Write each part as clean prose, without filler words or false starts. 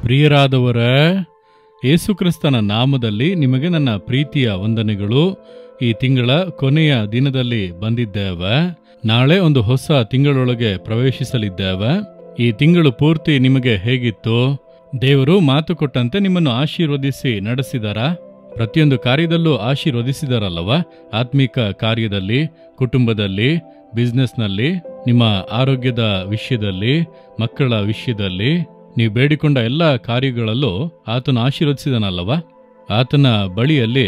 ಪ್ರಿಯರಾದವರ, ಯೇಸುಕ್ರಿಸ್ತನ ನಾಮದಲ್ಲಿ ನಿಮಗೆ ನನ್ನ ಪ್ರೀತಿಯ ವಂದನೆಗಳು. ಈ ತಿಂಗಳ ಕೊನೆಯ ದಿನದಲ್ಲಿ ಬಂದಿದ್ದೇವೆ. ನಾಳೆ ಒಂದು ಹೊಸ ತಿಂಗಳೊಳಗೆ ಪ್ರವೇಶಿಸಲಿದ್ದೇವೆ. ಈ ತಿಂಗಳು ಪೂರ್ತಿ ನಿಮಗೆ ಹೇಗಿತ್ತು? ದೇವರು ಮಾತು ಕೊಟ್ಟಂತೆ ನಿಮ್ಮನ್ನು ಆಶೀರ್ವದಿಸಿ ನಡೆಸಿದರ? ಪ್ರತಿಯೊಂದು ಕಾರ್ಯದಲ್ಲೂ ಆಶೀರ್ವದಿಸಿದರಲ್ಲವ? ಆತ್ಮಿಕ ಕಾರ್ಯದಲ್ಲಿ, ಕುಟುಂಬದಲ್ಲಿ, ಬಿಸ್ನೆಸ್ನಲ್ಲಿ, ನಿಮ್ಮ ಆರೋಗ್ಯದ ವಿಷಯದಲ್ಲಿ, ಮಕ್ಕಳ ವಿಷಯದಲ್ಲಿ, ನೀವು ಬೇಡಿಕೊಂಡ ಎಲ್ಲ ಕಾರ್ಯಗಳಲ್ಲೂ ಆತನು ಆಶೀರ್ವದಿಸಿದನಲ್ಲವ? ಆತನ ಬಳಿಯಲ್ಲಿ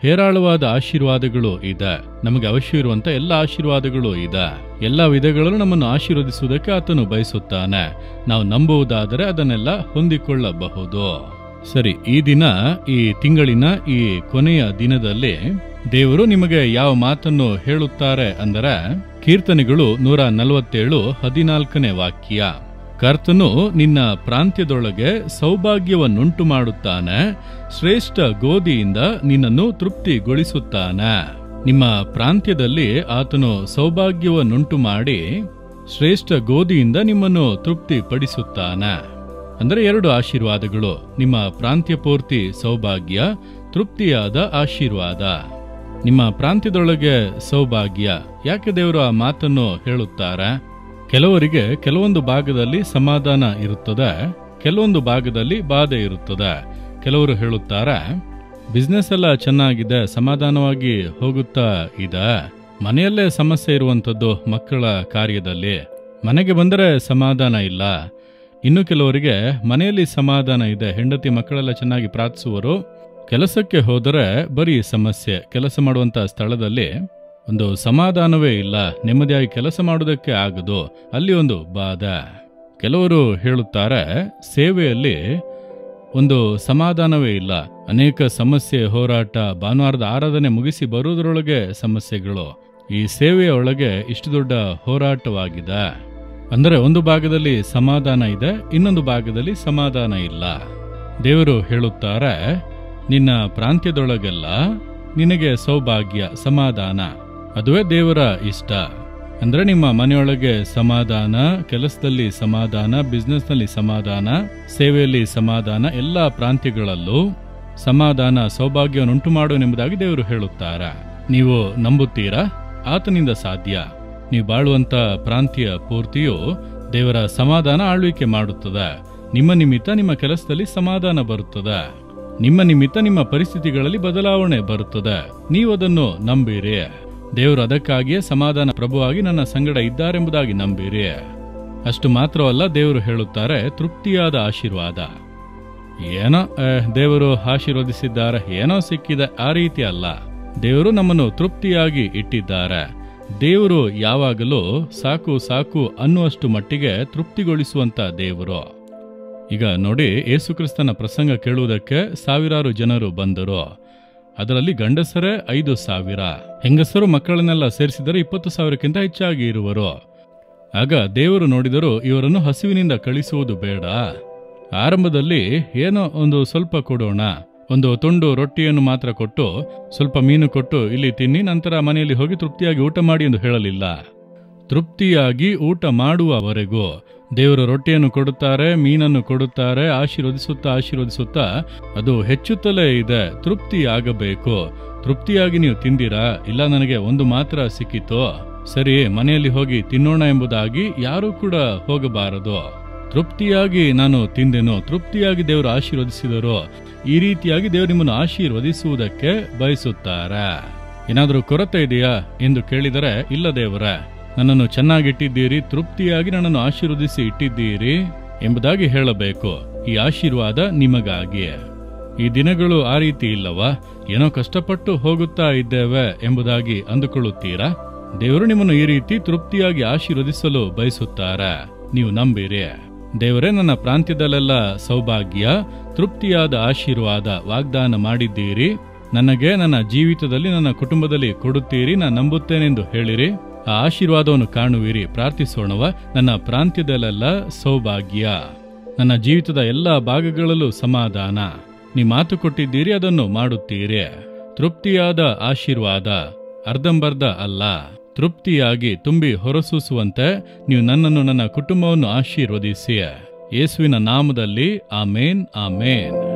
ಹೇರಾಳವಾದ ಆಶೀರ್ವಾದಗಳು ಇದೆ. ನಮಗೆ ಅವಶ್ಯ ಇರುವಂತ ಎಲ್ಲ ಆಶೀರ್ವಾದಗಳು ಇದೆ. ಎಲ್ಲ ವಿಧಗಳಲ್ಲೂ ನಮ್ಮನ್ನು ಆಶೀರ್ವದಿಸುವುದಕ್ಕೆ ಆತನು ಬಯಸುತ್ತಾನೆ. ನಾವು ನಂಬುವುದಾದರೆ ಅದನ್ನೆಲ್ಲ ಹೊಂದಿಕೊಳ್ಳಬಹುದು. ಸರಿ, ಈ ದಿನ, ಈ ತಿಂಗಳಿನ ಈ ಕೊನೆಯ ದಿನದಲ್ಲಿ ದೇವರು ನಿಮಗೆ ಯಾವ ಮಾತನ್ನು ಹೇಳುತ್ತಾರೆ ಅಂದರೆ, ಕೀರ್ತನೆಗಳು 147, 14ನೇ ವಾಕ್ಯ. ಕರ್ತನು ನಿನ್ನ ಪ್ರಾಂತ್ಯದೊಳಗೆ ಸೌಭಾಗ್ಯವನ್ನುಂಟು ಮಾಡುತ್ತಾನೆ, ಶ್ರೇಷ್ಠ ಗೋಧಿಯಿಂದ ನಿನ್ನನ್ನು ತೃಪ್ತಿಗೊಳಿಸುತ್ತಾನೆ. ನಿಮ್ಮ ಪ್ರಾಂತ್ಯದಲ್ಲಿ ಆತನು ಸೌಭಾಗ್ಯವನ್ನುಂಟು ಮಾಡಿ ಶ್ರೇಷ್ಠ ಗೋಧಿಯಿಂದ ನಿಮ್ಮನ್ನು ತೃಪ್ತಿಪಡಿಸುತ್ತಾನೆ. ಅಂದರೆ 2 ಆಶೀರ್ವಾದಗಳು: ನಿಮ್ಮ ಪ್ರಾಂತ್ಯ ಪೂರ್ತಿ ಸೌಭಾಗ್ಯ, ತೃಪ್ತಿಯಾದ ಆಶೀರ್ವಾದ. ನಿಮ್ಮ ಪ್ರಾಂತ್ಯದೊಳಗೆ ಸೌಭಾಗ್ಯ. ಯಾಕೆ ದೇವರು ಆ ಮಾತನ್ನು ಹೇಳುತ್ತಾರೆ? ಕೆಲವರಿಗೆ ಕೆಲವೊಂದು ಭಾಗದಲ್ಲಿ ಸಮಾಧಾನ ಇರುತ್ತದೆ, ಕೆಲವೊಂದು ಭಾಗದಲ್ಲಿ ಬಾಧೆ ಇರುತ್ತದೆ. ಕೆಲವರು ಹೇಳುತ್ತಾರೆ, ಬಿಸ್ನೆಸ್ ಎಲ್ಲ ಚೆನ್ನಾಗಿದೆ, ಸಮಾಧಾನವಾಗಿ ಹೋಗುತ್ತಾ ಇದೆ, ಮನೆಯಲ್ಲೇ ಸಮಸ್ಯೆ ಇರುವಂಥದ್ದು, ಮಕ್ಕಳ ಕಾರ್ಯದಲ್ಲಿ, ಮನೆಗೆ ಬಂದರೆ ಸಮಾಧಾನ ಇಲ್ಲ. ಇನ್ನು ಕೆಲವರಿಗೆ ಮನೆಯಲ್ಲಿ ಸಮಾಧಾನ ಇದೆ, ಹೆಂಡತಿ ಮಕ್ಕಳೆಲ್ಲ ಚೆನ್ನಾಗಿ ಪ್ರಾರ್ಥಿಸುವರು, ಕೆಲಸಕ್ಕೆ ಹೋದರೆ ಬರೀ ಸಮಸ್ಯೆ, ಕೆಲಸ ಮಾಡುವಂಥ ಸ್ಥಳದಲ್ಲಿ ಒಂದು ಸಮಾಧಾನವೇ ಇಲ್ಲ, ನೆಮ್ಮದಿಯಾಗಿ ಕೆಲಸ ಮಾಡುವುದಕ್ಕೆ ಆಗದು, ಅಲ್ಲಿ ಒಂದು ಬಾಧೆ. ಕೆಲವರು ಹೇಳುತ್ತಾರೆ, ಸೇವೆಯಲ್ಲಿ ಒಂದು ಸಮಾಧಾನವೇ ಇಲ್ಲ, ಅನೇಕ ಸಮಸ್ಯೆ, ಹೋರಾಟ, ಭಾನುವಾರದ ಆರಾಧನೆ ಮುಗಿಸಿ ಬರುವುದರೊಳಗೆ ಸಮಸ್ಯೆಗಳು, ಈ ಸೇವೆಯ ಒಳಗೆ ಇಷ್ಟು ದೊಡ್ಡ ಹೋರಾಟವಾಗಿದೆ. ಅಂದರೆ ಒಂದು ಭಾಗದಲ್ಲಿ ಸಮಾಧಾನ ಇದೆ, ಇನ್ನೊಂದು ಭಾಗದಲ್ಲಿ ಸಮಾಧಾನ ಇಲ್ಲ. ದೇವರು ಹೇಳುತ್ತಾರೆ, ನಿನ್ನ ಪ್ರಾಂತ್ಯದೊಳಗೆಲ್ಲ ನಿನಗೆ ಸೌಭಾಗ್ಯ, ಸಮಾಧಾನ, ಅದುವೇ ದೇವರ ಇಷ್ಟ. ಅಂದ್ರೆ ನಿಮ್ಮ ಮನೆಯೊಳಗೆ ಸಮಾಧಾನ, ಕೆಲಸದಲ್ಲಿ ಸಮಾಧಾನ, ಬಿಸ್ನೆಸ್ನಲ್ಲಿ ಸಮಾಧಾನ, ಸೇವೆಯಲ್ಲಿ ಸಮಾಧಾನ, ಎಲ್ಲ ಪ್ರಾಂತ್ಯಗಳಲ್ಲೂ ಸಮಾಧಾನ, ಸೌಭಾಗ್ಯವನ್ನುಂಟು ಮಾಡುವನೆಂಬುದಾಗಿ ದೇವರು ಹೇಳುತ್ತಾರೆ. ನೀವು ನಂಬುತ್ತೀರಾ? ಆತನಿಂದ ಸಾಧ್ಯ. ನೀವು ಬಾಳುವಂತ ಪ್ರಾಂತ್ಯ ಪೂರ್ತಿಯು ದೇವರ ಸಮಾಧಾನ ಆಳ್ವಿಕೆ ಮಾಡುತ್ತದೆ. ನಿಮ್ಮ ನಿಮಿತ್ತ ನಿಮ್ಮ ಕೆಲಸದಲ್ಲಿ ಸಮಾಧಾನ ಬರುತ್ತದೆ, ನಿಮ್ಮ ನಿಮಿತ್ತ ನಿಮ್ಮ ಪರಿಸ್ಥಿತಿಗಳಲ್ಲಿ ಬದಲಾವಣೆ ಬರುತ್ತದೆ. ನೀವು ಅದನ್ನು ನಂಬಿರಿ. ದೇವರು ಅದಕ್ಕಾಗಿಯೇ ಸಮಾಧಾನ ಪ್ರಭುವಾಗಿ ನನ್ನ ಸಂಗಡ ಇದ್ದಾರೆಂಬುದಾಗಿ ನಂಬಿರಿ. ಅಷ್ಟು ಮಾತ್ರವಲ್ಲ, ದೇವರು ಹೇಳುತ್ತಾರೆ, ತೃಪ್ತಿಯಾದ ಆಶೀರ್ವಾದ. ಏನೋ ದೇವರು ಆಶೀರ್ವದಿಸಿದ್ದಾರೆ, ಏನೋ ಸಿಕ್ಕಿದೆ, ಆ ರೀತಿ ಅಲ್ಲ. ದೇವರು ನಮ್ಮನ್ನು ತೃಪ್ತಿಯಾಗಿ ಇಟ್ಟಿದ್ದಾರೆ. ದೇವರು ಯಾವಾಗಲೂ ಸಾಕು ಸಾಕು ಅನ್ನುವಷ್ಟು ಮಟ್ಟಿಗೆ ತೃಪ್ತಿಗೊಳಿಸುವಂತ ದೇವರು. ಈಗ ನೋಡಿ, ಯೇಸುಕ್ರಿಸ್ತನ ಪ್ರಸಂಗ ಕೇಳುವುದಕ್ಕೆ ಸಾವಿರಾರು ಜನರು ಬಂದರು. ಅದರಲ್ಲಿ ಗಂಡಸರೇ 5,000, ಹೆಂಗಸರು ಮಕ್ಕಳನ್ನೆಲ್ಲ ಸೇರಿಸಿದರೆ 20,000ಕ್ಕಿಂತ ಹೆಚ್ಚಾಗಿ ಇರುವರು. ಆಗ ದೇವರು ನೋಡಿದರು, ಇವರನ್ನು ಹಸಿವಿನಿಂದ ಕಳಿಸುವುದು ಬೇಡ. ಆರಂಭದಲ್ಲಿ ಏನೋ ಒಂದು ಸ್ವಲ್ಪ ಕೊಡೋಣ, ಒಂದು ತುಂಡು ರೊಟ್ಟಿಯನ್ನು ಮಾತ್ರ ಕೊಟ್ಟು, ಸ್ವಲ್ಪ ಮೀನು ಕೊಟ್ಟು ಇಲ್ಲಿ ತಿನ್ನಿ, ನಂತರ ಮನೆಯಲ್ಲಿ ಹೋಗಿ ತೃಪ್ತಿಯಾಗಿ ಊಟ ಮಾಡಿ ಎಂದು ಹೇಳಲಿಲ್ಲ. ತೃಪ್ತಿಯಾಗಿ ಊಟ ಮಾಡುವವರೆಗೂ ದೇವರು ರೊಟ್ಟಿಯನ್ನು ಕೊಡುತ್ತಾರೆ, ಮೀನನ್ನು ಕೊಡುತ್ತಾರೆ, ಆಶೀರ್ವದಿಸುತ್ತಾ ಅದು ಹೆಚ್ಚುತ್ತಲೇ ಇದೆ. ತೃಪ್ತಿ ಆಗಬೇಕು. ತೃಪ್ತಿಯಾಗಿ ನೀವು ತಿಂದಿರಾ? ಇಲ್ಲ, ನನಗೆ ಒಂದು ಮಾತ್ರ ಸಿಕ್ಕಿತು, ಸರಿ ಮನೆಯಲ್ಲಿ ಹೋಗಿ ತಿನ್ನೋಣ ಎಂಬುದಾಗಿ ಯಾರೂ ಕೂಡ ಹೋಗಬಾರದು. ತೃಪ್ತಿಯಾಗಿ ನಾನು ತಿಂದೆನು, ತೃಪ್ತಿಯಾಗಿ ದೇವರು ಆಶೀರ್ವದಿಸಿದರು. ಈ ರೀತಿಯಾಗಿ ದೇವರು ನಿಮ್ಮನ್ನು ಆಶೀರ್ವದಿಸುವುದಕ್ಕೆ ಬಯಸುತ್ತಾರೆ. ಏನಾದರೂ ಕೊರತೆ ಇದೆಯಾ ಎಂದು ಕೇಳಿದರೆ, ಇಲ್ಲ ದೇವರೇ, ನನ್ನನ್ನು ಚೆನ್ನಾಗಿಟ್ಟಿದ್ದೀರಿ, ತೃಪ್ತಿಯಾಗಿ ನನ್ನನ್ನು ಆಶೀರ್ವದಿಸಿ ಇಟ್ಟಿದ್ದೀರಿ ಎಂಬುದಾಗಿ ಹೇಳಬೇಕು. ಈ ಆಶೀರ್ವಾದ ನಿಮಗಾಗಿ. ಈ ದಿನಗಳು ಆ ರೀತಿ ಇಲ್ಲವಾ? ಏನೋ ಕಷ್ಟಪಟ್ಟು ಹೋಗುತ್ತಾ ಇದ್ದೇವೆ ಎಂಬುದಾಗಿ ಅಂದುಕೊಳ್ಳುತ್ತೀರಾ? ದೇವರು ನಿಮ್ಮನ್ನು ಈ ರೀತಿ ತೃಪ್ತಿಯಾಗಿ ಆಶೀರ್ವದಿಸಲು ಬಯಸುತ್ತಾರೆ. ನೀವು ನಂಬಿರಿ. ದೇವರೇ ನನ್ನ ಪ್ರಾಂತ್ಯದಲ್ಲೆಲ್ಲ ಸೌಭಾಗ್ಯ, ತೃಪ್ತಿಯಾದ ಆಶೀರ್ವಾದ ವಾಗ್ದಾನ ಮಾಡಿದ್ದೀರಿ, ನನಗೆ ನನ್ನ ಜೀವಿತದಲ್ಲಿ ನನ್ನ ಕುಟುಂಬದಲ್ಲಿ ಕೊಡುತ್ತೀರಿ, ನಾನು ನಂಬುತ್ತೇನೆಂದು ಹೇಳಿರಿ. ಆ ಆಶೀರ್ವಾದವನ್ನು ಕಾಣುವಿರಿ. ಪ್ರಾರ್ಥಿಸೋಣವ. ನನ್ನ ಪ್ರಾಂತ್ಯದಲ್ಲೆಲ್ಲ ಸೌಭಾಗ್ಯ, ನನ್ನ ಜೀವಿತದ ಎಲ್ಲ ಭಾಗಗಳಲ್ಲೂ ಸಮಾಧಾನ. ನೀ ಮಾತು ಕೊಟ್ಟಿದ್ದೀರಿ, ಅದನ್ನು ಮಾಡುತ್ತೀರಿ. ತೃಪ್ತಿಯಾದ ಆಶೀರ್ವಾದ. ಅರ್ಧಂಬರ್ಧ ಅಲ್ಲ, ತೃಪ್ತಿಯಾಗಿ ತುಂಬಿ ಹೊರಸೂಸುವಂತೆ ನೀವು ನನ್ನನ್ನು ನನ್ನ ಕುಟುಂಬವನ್ನು ಆಶೀರ್ವದಿಸಿ. ಯೇಸುವಿನ ನಾಮದಲ್ಲಿ ಆಮೇನ್, ಆಮೇನ್.